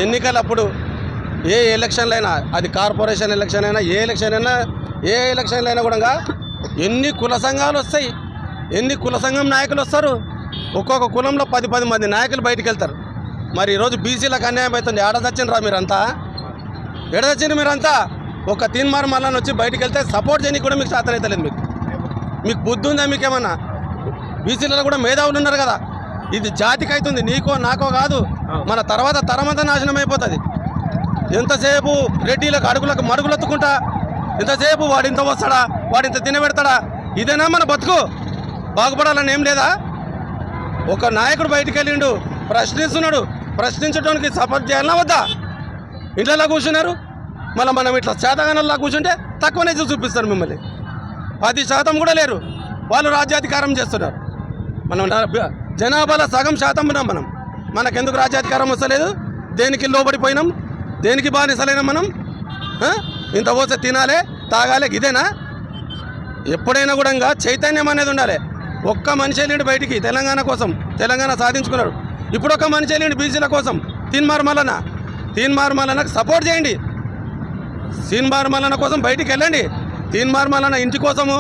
ఎన్నికలప్పుడు ఏ ఎలక్షన్లైనా, అది corporation election అయినా, ఏ ఎలక్షన్లు అయినా కూడా ఎన్ని కుల సంఘాలు వస్తాయి, ఎన్ని కుల సంఘం నాయకులు వస్తారు. ఒక్కొక్క కులంలో 10 మంది నాయకులు బయటికి వెళ్తారు. మరి ఈరోజు బీసీలకు అన్యాయం అవుతుంది. ఏడదచ్చిండ్రా మీరంతా, ఎడదచ్చిండ్రు మీరంతా. ఒక తీన్మార్ మళ్ళీ వచ్చి బయటికి వెళ్తే సపోర్ట్ చేయడానికి కూడా మీకు చేతన అవుతలేదు. మీకు బుద్ధి ఉందా? మీకేమన్నా? బీసీలలో కూడా మేధావులు ఉన్నారు కదా. ఇది జాతికి అవుతుంది, నీకో నాకో కాదు. మన తర్వాత తరమంతా నాశనం అయిపోతుంది. ఎంతసేపు రెడ్డిలకు అడుగులకు మడుగులెత్తుకుంటా, ఎంతసేపు వాడింత వస్తాడా, వాడింత తినబెడతాడా, ఇదేనా మన బతుకు? బాగుపడాలని ఏం లేదా? ఒక నాయకుడు బయటికి వెళ్ళిండు, ప్రశ్నిస్తున్నాడు. ప్రశ్నించడానికి సపోర్ట్ చేయాలన్నా వద్దా? ఇంట్లో కూర్చున్నారు. మళ్ళీ మనం ఇట్లా శాతగానంలా కూర్చుంటే తక్కువనే చూపిస్తారు మిమ్మల్ని. 10% కూడా లేరు. వాళ్ళు రాజ్యాధికారం చేస్తున్నారు. మనం జనాభాలో సగం శాతం ఉన్నాం. మనకెందుకు రాజ్యాధికారం వస్తలేదు? దేనికి లోబడిపోయినాం? దేనికి బానిసలైనా మనం? ఇంత పోతే తినాలి, తాగాలి, ఇదేనా? ఎప్పుడైనా కూడా చైతన్యం అనేది ఉండాలి. ఒక్క మనిషి వెళ్ళిండి బయటికి తెలంగాణ కోసం, తెలంగాణ సాధించుకున్నాడు. ఇప్పుడు ఒక మనిషి వెళ్ళిండి బీసీల కోసం. తీన్మార్ మల్లన్నకు సపోర్ట్ చేయండి. తీన్మార్ మల్లన్న కోసం బయటికి వెళ్ళండి. తీన్మార్ మల్లన్న ఇంటి కోసము,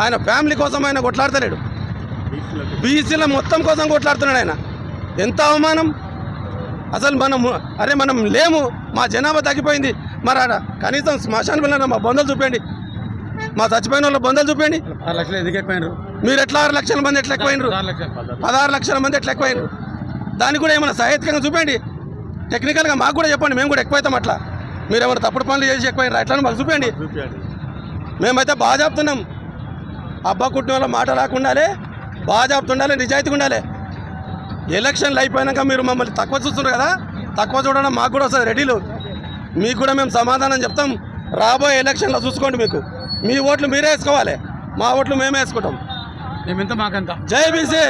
ఆయన ఫ్యామిలీ కోసం ఆయన కొట్లాడతలేడు. బీసీల మొత్తం కోసం కొట్లాడుతున్నాడు ఆయన. ఎంత అవమానం అసలు! మనం లేము, మా జనాభా తగ్గిపోయింది. మరి ఆడ కనీసం శ్మశాన పిల్లలు మా బొందలు చూపండి, మా చచ్చిపోయిన వాళ్ళ బొందలు చూపండి. 6 లక్షలు ఎందుకు ఎక్కువైనారు? మీరు ఎట్లా 6 లక్షల మంది ఎట్లా ఎక్కువైనరు? 16 లక్షల మంది ఎట్లా ఎక్కువైనరు? దానికి కూడా ఏమైనా సాహిత్యంగా చూపండి. టెక్నికల్గా మాకు కూడా చెప్పండి, మేము కూడా ఎక్కువైతాం. అట్లా మీరు ఏమైనా తప్పుడు పనులు చేసి ఎక్కువైనరా ఎట్లా మాకు చూపండి. మేమైతే బాగా చెప్తున్నాం. అబ్బా కుట్టిన వాళ్ళ మాట రాకుండాలే, బాగా చెప్తుండాలి, నిజాయితీగా ఉండాలి. ఎలక్షన్లు అయిపోయాక మీరు మమ్మల్ని తక్కువ చూస్తున్నారు కదా, తక్కువ చూడడం మాకు కూడా వస్తుంది. రెడీలు మీకు కూడా మేము సమాధానం చెప్తాం. రాబోయే ఎలక్షన్లో చూసుకోండి. మీ ఓట్లు మీరే వేసుకోవాలి, మా ఓట్లు మేమే వేసుకుంటాం. మేమెంత మాకంత. జై బీసీ.